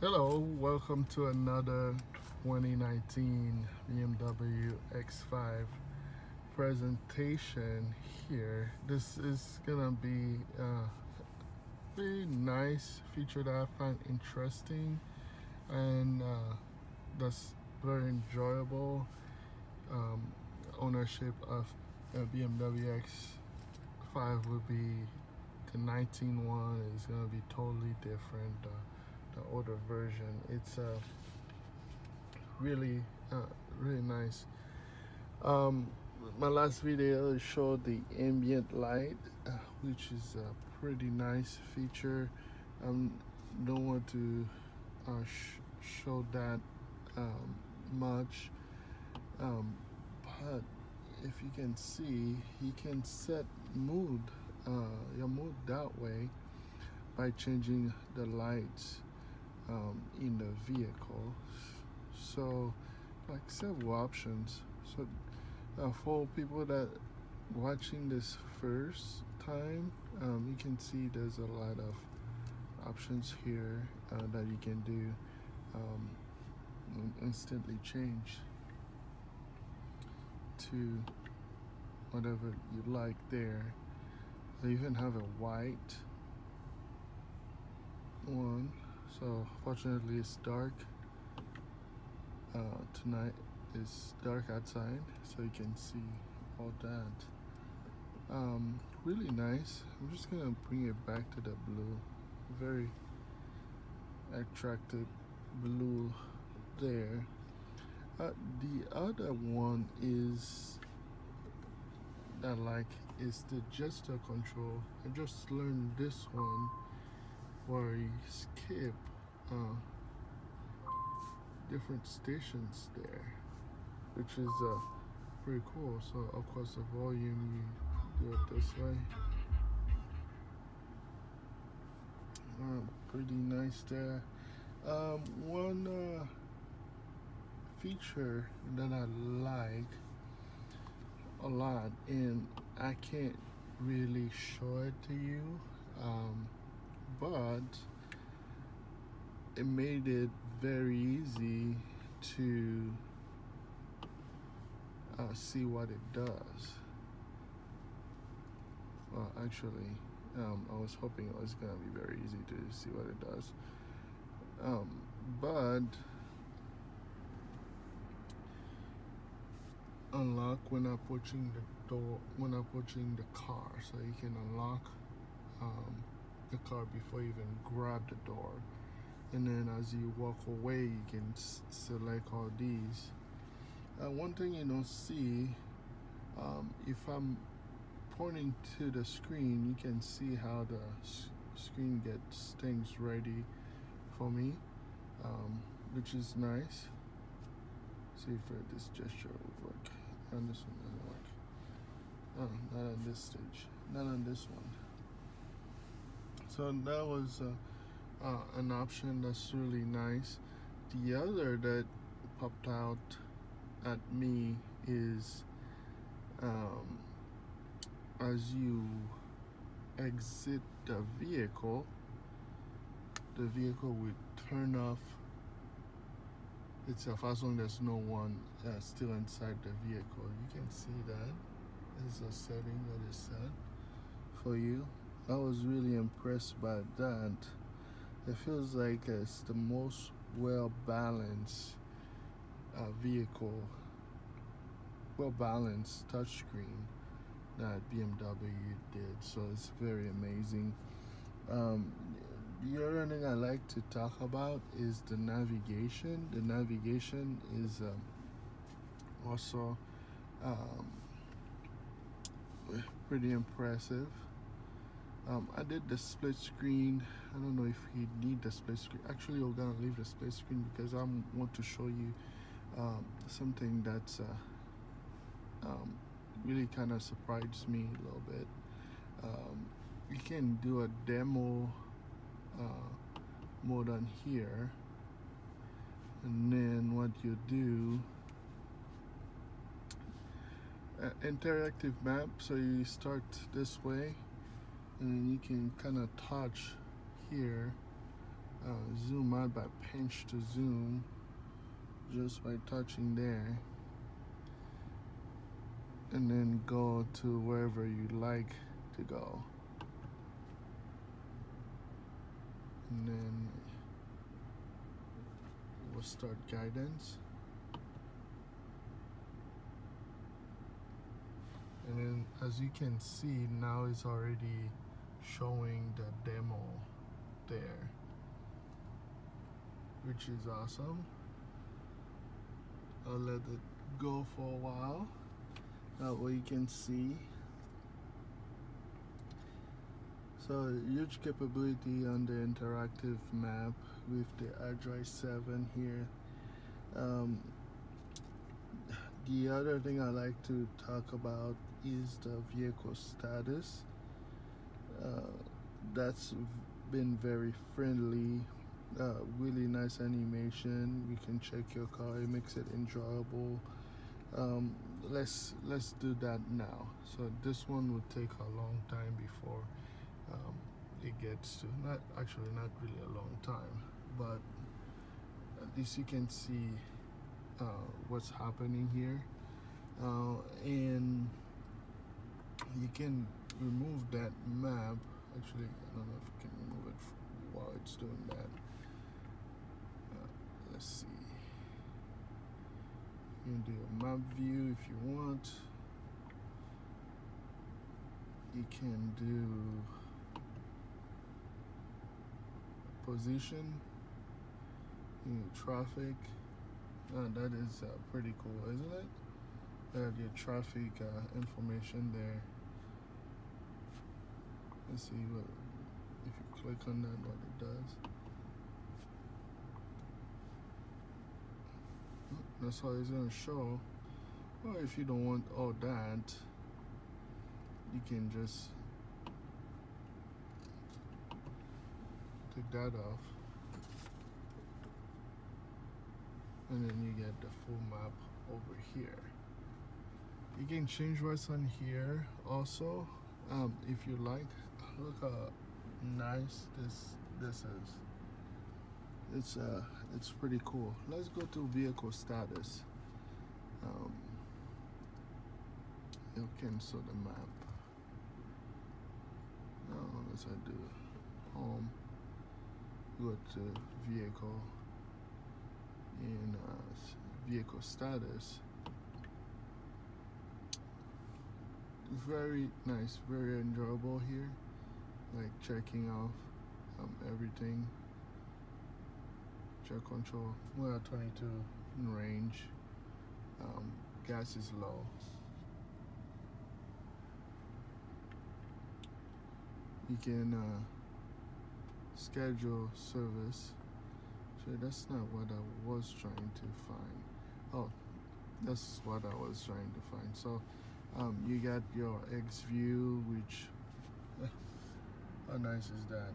Hello, welcome to another 2019 BMW X5 presentation here. This is gonna be a very nice feature that I find interesting and that's very enjoyable. Ownership of a BMW X5 would be the 19 one is gonna be totally different. The older version, it's really nice. My last video showed the ambient light, which is a pretty nice feature. Don't want to show that much, but if you can see, you can set your mood that way by changing the lights in the vehicle. So like several options. So for people that watching this first time, you can see there's a lot of options here that you can do. Instantly change to whatever you like there. They even have a white one. So fortunately it's dark. Tonight it's dark outside, so you can see all that. Really nice. I'm just gonna bring it back to the blue. Very attractive blue there. The other one is that is the gesture control. I just learned this one where you skip different stations there, which is pretty cool. So of course the volume, you do it this way. Pretty nice there. One feature that I like a lot, and I can't really show it to you, but it made it very easy to see what it does. Well, actually, I was hoping it was gonna be very easy to see what it does, but unlock when approaching the door, when approaching the car, so you can unlock the car before you even grab the door. And then as you walk away, you can select all these. One thing you don't see, if I'm pointing to the screen, you can see how the screen gets things ready for me, which is nice. See if this gesture will work. And this one doesn't work. Oh, not on this stage. Not on this one. So that was an option that's really nice. The other that popped out at me is as you exit the vehicle will turn off itself as long as there's no one still inside the vehicle. You can see that is a setting that is set for you. I was really impressed by that. It feels like it's the most well-balanced vehicle, well-balanced touchscreen that BMW did. So it's very amazing. The other thing I like to talk about is the navigation. The navigation is also pretty impressive. I did the split screen. I don't know if you need the split screen. Actually, we're gonna leave the split screen because I want to show you something that's really kind of surprised me a little bit. You can do a demo mode on here, and then what you do, interactive map. So you start this way, and then you can kind of touch here zoom out by pinch to zoom just by touching there, and then go to wherever you'd like to go, and then we'll start guidance, and then as you can see now it's already showing the demo there, which is awesome. I'll let it go for a while. That way you can see. So huge capability on the interactive map with the Android 7 here. The other thing I like to talk about is the vehicle status. That's been very friendly. Really nice animation. You can check your car. It makes it enjoyable. Let's do that now. So this one will take a long time before it gets to, not really a long time, but at least you can see what's happening here, and you can remove that map. Actually, I don't know if you can remove it while it's doing that. Let's see. You can do a map view if you want. You can do position, traffic. That is pretty cool, isn't it? Your traffic information there. Let's see what, if you click on that, what it does. That's all it's going to show. Or if you don't want all that, you can just take that off, and then you get the full map over here. You can change what's on here also, if you like. Look how nice this is. It's pretty cool. Let's go to vehicle status. You cancel the map. Let's do home. Go to vehicle, in vehicle status. Very nice, very enjoyable here. Like checking off everything. Check control. We're at 22 in range. Gas is low. You can schedule service. So that's not what I was trying to find. Oh, that's what I was trying to find. So you got your X view, which how nice is that?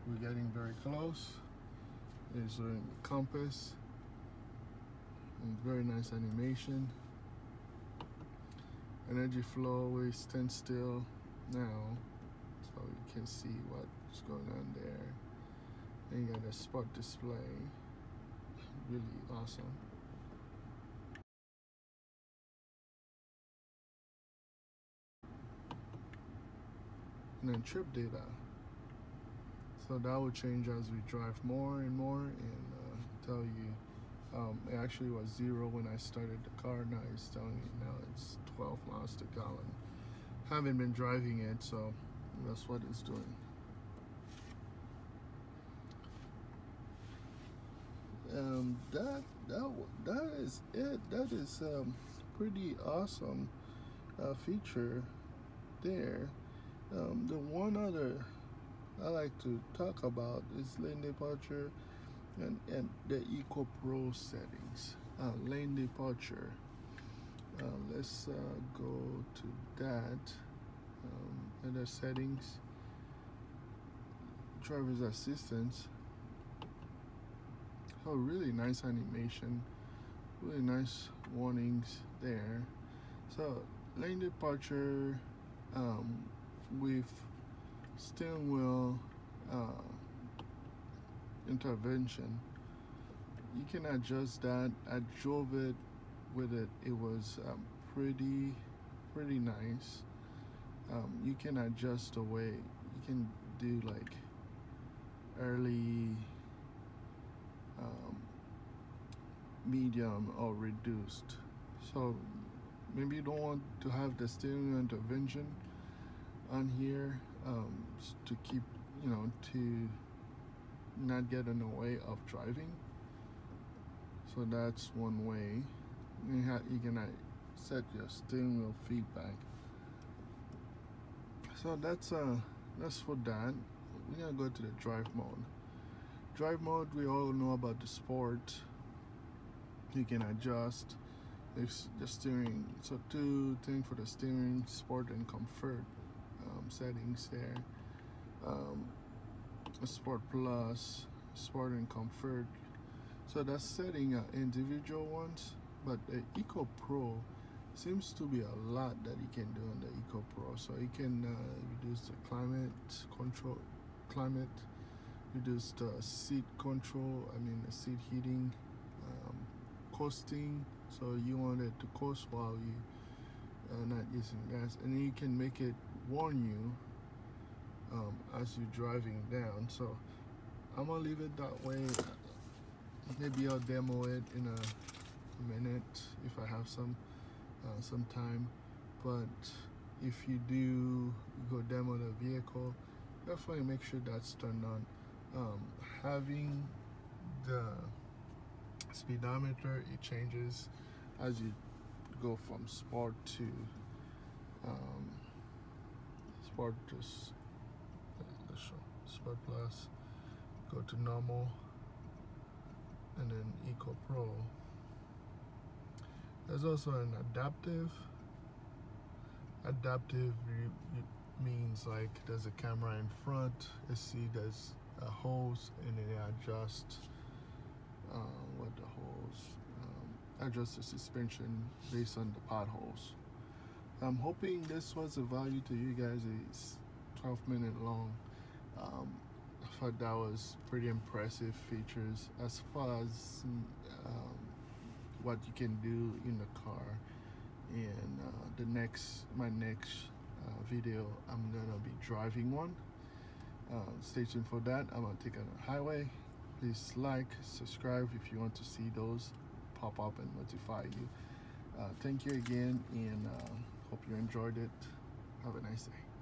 We're getting very close. It's a compass and very nice animation. Energy flow, we stand still now, so you can see what's going on there. And you got a spot display, really awesome. And then trip data. So that will change as we drive more and more, and tell you, it actually was 0 when I started the car. Now it's telling me now it's 12 miles to gallon. Haven't been driving it, so that's what it's doing. That is it. That is pretty awesome feature there. The one other I like to talk about is lane departure and the Eco Pro settings. Lane departure. Let's go to that. Other settings. Driver's assistance. Oh, really nice animation. Really nice warnings there. So lane departure with steering wheel intervention. You can adjust that. I drove it with it. It was pretty nice. You can adjust the way. You can do like early, medium, or reduced. So maybe you don't want to have the steering wheel intervention on here, to keep, to not get in the way of driving. So that's one way. You can set your steering wheel feedback. So that's for that. We're gonna go to the drive mode. Drive mode, we all know about the sport. You can adjust the steering. So two things for the steering: sport and comfort settings there. Sport plus, sport and comfort. So that's setting individual ones, but the Eco Pro seems to be a lot that you can do on the Eco Pro. So you can reduce the climate, reduce the seat control, the seat heating, coasting. So you want it to coast while you are not using gas, and then you can make it warn you as you're driving down. So I'm gonna leave it that way. Maybe I'll demo it in a minute if I have some time. But if you do go demo the vehicle, definitely make sure that's turned on. Having the speedometer, it changes as you go from sport to sport plus, go to normal, and then Eco Pro. There's also an adaptive. Adaptive means like there's a camera in front, you see there's a hose, and then they adjust adjust the suspension based on the potholes. I'm hoping this was of value to you guys. It's 12-minute long. I thought that was pretty impressive features as far as what you can do in the car. And my next video, I'm gonna be driving one. Stay tuned for that. I'm gonna take it on the highway. Please like, subscribe if you want to see those pop up and notify you. Thank you again, and hope you enjoyed it. Have a nice day.